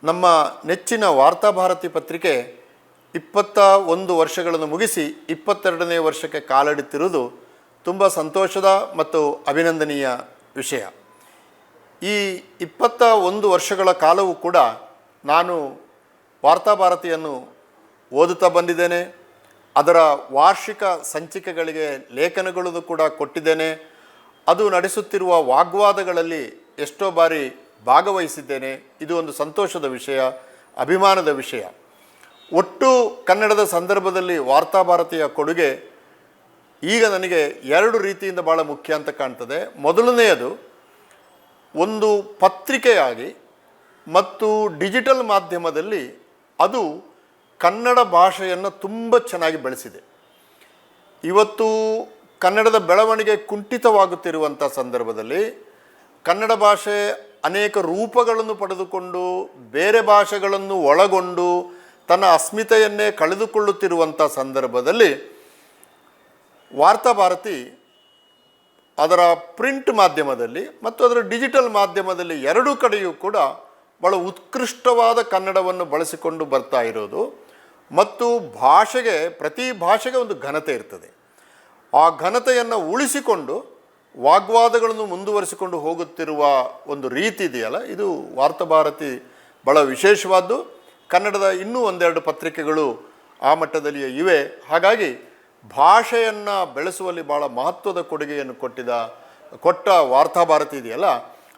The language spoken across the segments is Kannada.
ನಮ್ಮ ನೆಚ್ಚಿನ ವಾರ್ತಾಭಾರತಿ ಪತ್ರಿಕೆ 21 ವರ್ಷಗಳನ್ನು ಮುಗಿಸಿ 22ನೇ ವರ್ಷಕ್ಕೆ ಕಾಲಿಡುತ್ತಿರುವುದು ತುಂಬ ಸಂತೋಷದ ಮತ್ತು ಅಭಿನಂದನೀಯ ವಿಷಯ. ಈ 21 ವರ್ಷಗಳ ಕಾಲವೂ ಕೂಡ ನಾನು ವಾರ್ತಾಭಾರತಿಯನ್ನು ಓದುತ್ತಾ ಬಂದಿದ್ದೇನೆ. ಅದರ ವಾರ್ಷಿಕ ಸಂಚಿಕೆಗಳಿಗೆ ಲೇಖನಗಳನ್ನು ಕೂಡ ಕೊಟ್ಟಿದ್ದೇನೆ. ಅದು ನಡೆಸುತ್ತಿರುವ ವಾಗ್ವಾದಗಳಲ್ಲಿ ಎಷ್ಟೋ ಬಾರಿ ಭಾಗವಹಿಸಿದ್ದೇನೆ. ಇದು ಒಂದು ಸಂತೋಷದ ವಿಷಯ, ಅಭಿಮಾನದ ವಿಷಯ. ಒಟ್ಟು ಕನ್ನಡದ ಸಂದರ್ಭದಲ್ಲಿ ವಾರ್ತಾಭಾರತಿಯ ಕೊಡುಗೆ ಈಗ ನನಗೆ 2 ರೀತಿಯಿಂದ ಭಾಳ ಮುಖ್ಯ ಅಂತ ಕಾಣ್ತದೆ. ಮೊದಲನೆಯದು, ಒಂದು ಪತ್ರಿಕೆಯಾಗಿ ಮತ್ತು ಡಿಜಿಟಲ್ ಮಾಧ್ಯಮದಲ್ಲಿ ಅದು ಕನ್ನಡ ಭಾಷೆಯನ್ನು ತುಂಬ ಚೆನ್ನಾಗಿ ಬೆಳೆಸಿದೆ. ಇವತ್ತು ಕನ್ನಡದ ಬೆಳವಣಿಗೆ ಕುಂಠಿತವಾಗುತ್ತಿರುವಂಥ ಸಂದರ್ಭದಲ್ಲಿ ಕನ್ನಡ ಭಾಷೆ ಅನೇಕ ರೂಪಗಳನ್ನು ಪಡೆದುಕೊಂಡು ಬೇರೆ ಭಾಷೆಗಳನ್ನು ಒಳಗೊಂಡು ತನ್ನ ಅಸ್ಮಿತೆಯನ್ನೇ ಕಳೆದುಕೊಳ್ಳುತ್ತಿರುವಂಥ ಸಂದರ್ಭದಲ್ಲಿ ವಾರ್ತಾಭಾರತಿ ಅದರ ಪ್ರಿಂಟ್ ಮಾಧ್ಯಮದಲ್ಲಿ ಮತ್ತು ಅದರ ಡಿಜಿಟಲ್ ಮಾಧ್ಯಮದಲ್ಲಿ ಎರಡೂ ಕಡೆಯೂ ಕೂಡ ಭಾಳ ಉತ್ಕೃಷ್ಟವಾದ ಕನ್ನಡವನ್ನು ಬಳಸಿಕೊಂಡು ಬರ್ತಾ ಇರೋದು. ಮತ್ತು ಭಾಷೆಗೆ, ಪ್ರತಿ ಭಾಷೆಗೆ ಒಂದು ಘನತೆ ಇರ್ತದೆ. ಆ ಘನತೆಯನ್ನು ಉಳಿಸಿಕೊಂಡು ವಾಗ್ವಾದಗಳನ್ನು ಮುಂದುವರಿಸಿಕೊಂಡು ಹೋಗುತ್ತಿರುವ ಒಂದು ರೀತಿ ಇದೆಯಲ್ಲ, ಇದು ವಾರ್ತಾಭಾರತಿ ಭಾಳ ವಿಶೇಷವಾದ್ದು. ಕನ್ನಡದ ಇನ್ನೂ 1-2 ಪತ್ರಿಕೆಗಳು ಆ ಮಟ್ಟದಲ್ಲಿಯೇ ಇವೆ. ಹಾಗಾಗಿ ಭಾಷೆಯನ್ನು ಬೆಳೆಸುವಲ್ಲಿ ಭಾಳ ಮಹತ್ವದ ಕೊಡುಗೆಯನ್ನು ಕೊಟ್ಟ ವಾರ್ತಾಭಾರತಿ ಇದೆಯಲ್ಲ,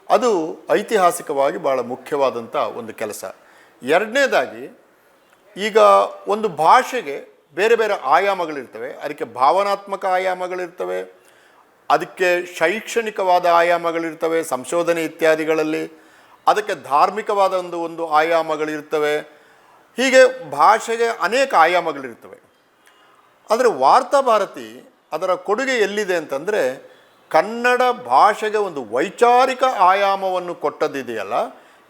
ಅದು ಐತಿಹಾಸಿಕವಾಗಿ ಭಾಳ ಮುಖ್ಯವಾದಂಥ ಒಂದು ಕೆಲಸ. ಎರಡನೇದಾಗಿ, ಈಗ ಒಂದು ಭಾಷೆಗೆ ಬೇರೆ ಬೇರೆ ಆಯಾಮಗಳಿರ್ತವೆ. ಅದಕ್ಕೆ ಭಾವನಾತ್ಮಕ ಆಯಾಮಗಳಿರ್ತವೆ, ಅದಕ್ಕೆ ಶೈಕ್ಷಣಿಕವಾದ ಆಯಾಮಗಳಿರ್ತವೆ ಸಂಶೋಧನೆ ಇತ್ಯಾದಿಗಳಲ್ಲಿ, ಅದಕ್ಕೆ ಧಾರ್ಮಿಕವಾದ ಒಂದು ಆಯಾಮಗಳಿರ್ತವೆ. ಹೀಗೆ ಭಾಷೆಗೆ ಅನೇಕ ಆಯಾಮಗಳಿರ್ತವೆ. ಆದರೆ ವಾರ್ತಾಭಾರತಿ ಅದರ ಕೊಡುಗೆ ಎಲ್ಲಿದೆ ಅಂತಂದರೆ, ಕನ್ನಡ ಭಾಷೆಗೆ ಒಂದು ವೈಚಾರಿಕ ಆಯಾಮವನ್ನು ಕೊಟ್ಟದ್ದಿದೆಯಲ್ಲ,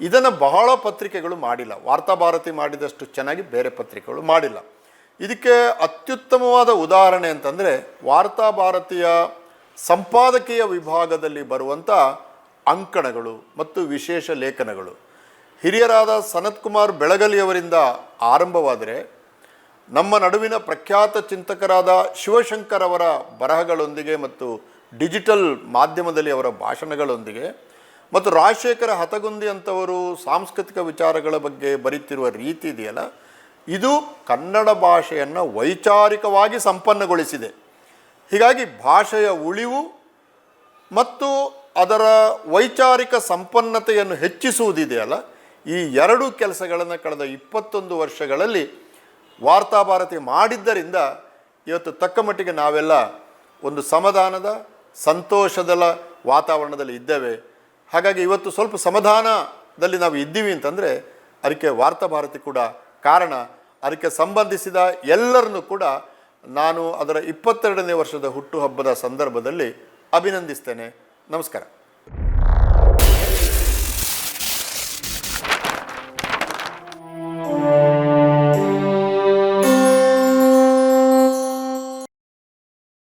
ಇದನ್ನು ಬಹಳ ಪತ್ರಿಕೆಗಳು ಮಾಡಿಲ್ಲ. ವಾರ್ತಾಭಾರತಿ ಮಾಡಿದಷ್ಟು ಚೆನ್ನಾಗಿ ಬೇರೆ ಪತ್ರಿಕೆಗಳು ಮಾಡಿಲ್ಲ. ಇದಕ್ಕೆ ಅತ್ಯುತ್ತಮವಾದ ಉದಾಹರಣೆ ಅಂತಂದರೆ ವಾರ್ತಾಭಾರತಿಯ ಸಂಪಾದಕೀಯ ವಿಭಾಗದಲ್ಲಿ ಬರುವಂಥ ಅಂಕಣಗಳು ಮತ್ತು ವಿಶೇಷ ಲೇಖನಗಳು. ಹಿರಿಯರಾದ ಸನತ್ ಕುಮಾರ್ ಬೆಳಗಲಿಯವರಿಂದ ಆರಂಭವಾದರೆ, ನಮ್ಮ ನಡುವಿನ ಪ್ರಖ್ಯಾತ ಚಿಂತಕರಾದ ಶಿವಶಂಕರ್ ಅವರ ಬರಹಗಳೊಂದಿಗೆ ಮತ್ತು ಡಿಜಿಟಲ್ ಮಾಧ್ಯಮದಲ್ಲಿ ಅವರ ಭಾಷಣಗಳೊಂದಿಗೆ, ಮತ್ತು ರಾಜಶೇಖರ ಹತಗುಂದಿ ಅಂತವರು ಸಾಂಸ್ಕೃತಿಕ ವಿಚಾರಗಳ ಬಗ್ಗೆ ಬರೀತಿರುವ ರೀತಿ ಇದೆಯಲ್ಲ, ಇದು ಕನ್ನಡ ಭಾಷೆಯನ್ನು ವೈಚಾರಿಕವಾಗಿ ಸಂಪನ್ನಗೊಳಿಸಿದೆ. ಹೀಗಾಗಿ ಭಾಷೆಯ ಉಳಿವು ಮತ್ತು ಅದರ ವೈಚಾರಿಕ ಸಂಪನ್ನತೆಯನ್ನು ಹೆಚ್ಚಿಸುವುದಿದೆಯಲ್ಲ, ಈ 2 ಕೆಲಸಗಳನ್ನು ಕಳೆದ 21 ವರ್ಷಗಳಲ್ಲಿ ವಾರ್ತಾಭಾರತಿ ಮಾಡಿದ್ದರಿಂದ ಇವತ್ತು ತಕ್ಕ ಮಟ್ಟಿಗೆ ನಾವೆಲ್ಲ ಒಂದು ಸಮಾಧಾನದ, ಸಂತೋಷದ ವಾತಾವರಣದಲ್ಲಿ ಇದ್ದೇವೆ. ಹಾಗಾಗಿ ಇವತ್ತು ಸ್ವಲ್ಪ ಸಮಾಧಾನದಲ್ಲಿ ನಾವು ಇದ್ದೀವಿ ಅಂತಂದರೆ ಅದಕ್ಕೆ ವಾರ್ತಾಭಾರತಿ ಕೂಡ ಕಾರಣ. ಅದಕ್ಕೆ ಸಂಬಂಧಿಸಿದ ಎಲ್ಲರನ್ನೂ ಕೂಡ ನಾನು ಅದರ 22ನೇ ವರ್ಷದ ಹುಟ್ಟುಹಬ್ಬದ ಸಂದರ್ಭದಲ್ಲಿ ಅಭಿನಂದಿಸ್ತೇನೆ. ನಮಸ್ಕಾರ.